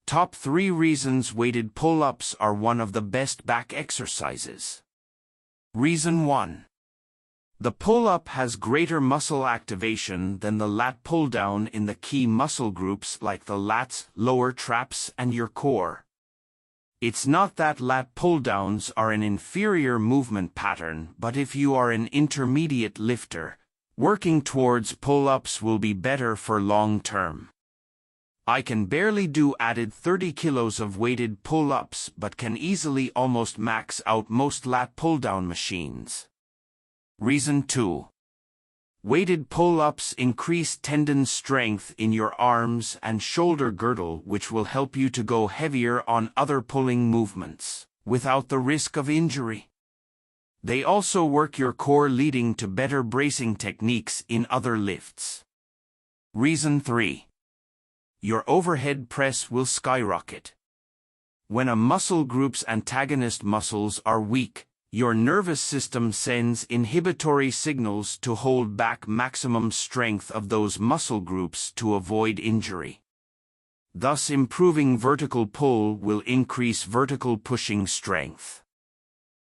Top 3 reasons weighted pull-ups are one of the best back exercises. Reason 1. The pull-up has greater muscle activation than the lat pull-down in the key muscle groups like the lats, lower traps, and your core. It's not that lat pull-downs are an inferior movement pattern, but if you are an intermediate lifter, working towards pull-ups will be better for long-term. I can barely do added 30 kilos of weighted pull-ups but can easily almost max out most lat pull-down machines. Reason 2. Weighted pull-ups increase tendon strength in your arms and shoulder girdle, which will help you to go heavier on other pulling movements, without the risk of injury. They also work your core, leading to better bracing techniques in other lifts. Reason 3. Your overhead press will skyrocket. When a muscle group's antagonist muscles are weak, your nervous system sends inhibitory signals to hold back maximum strength of those muscle groups to avoid injury. Thus, improving vertical pull will increase vertical pushing strength.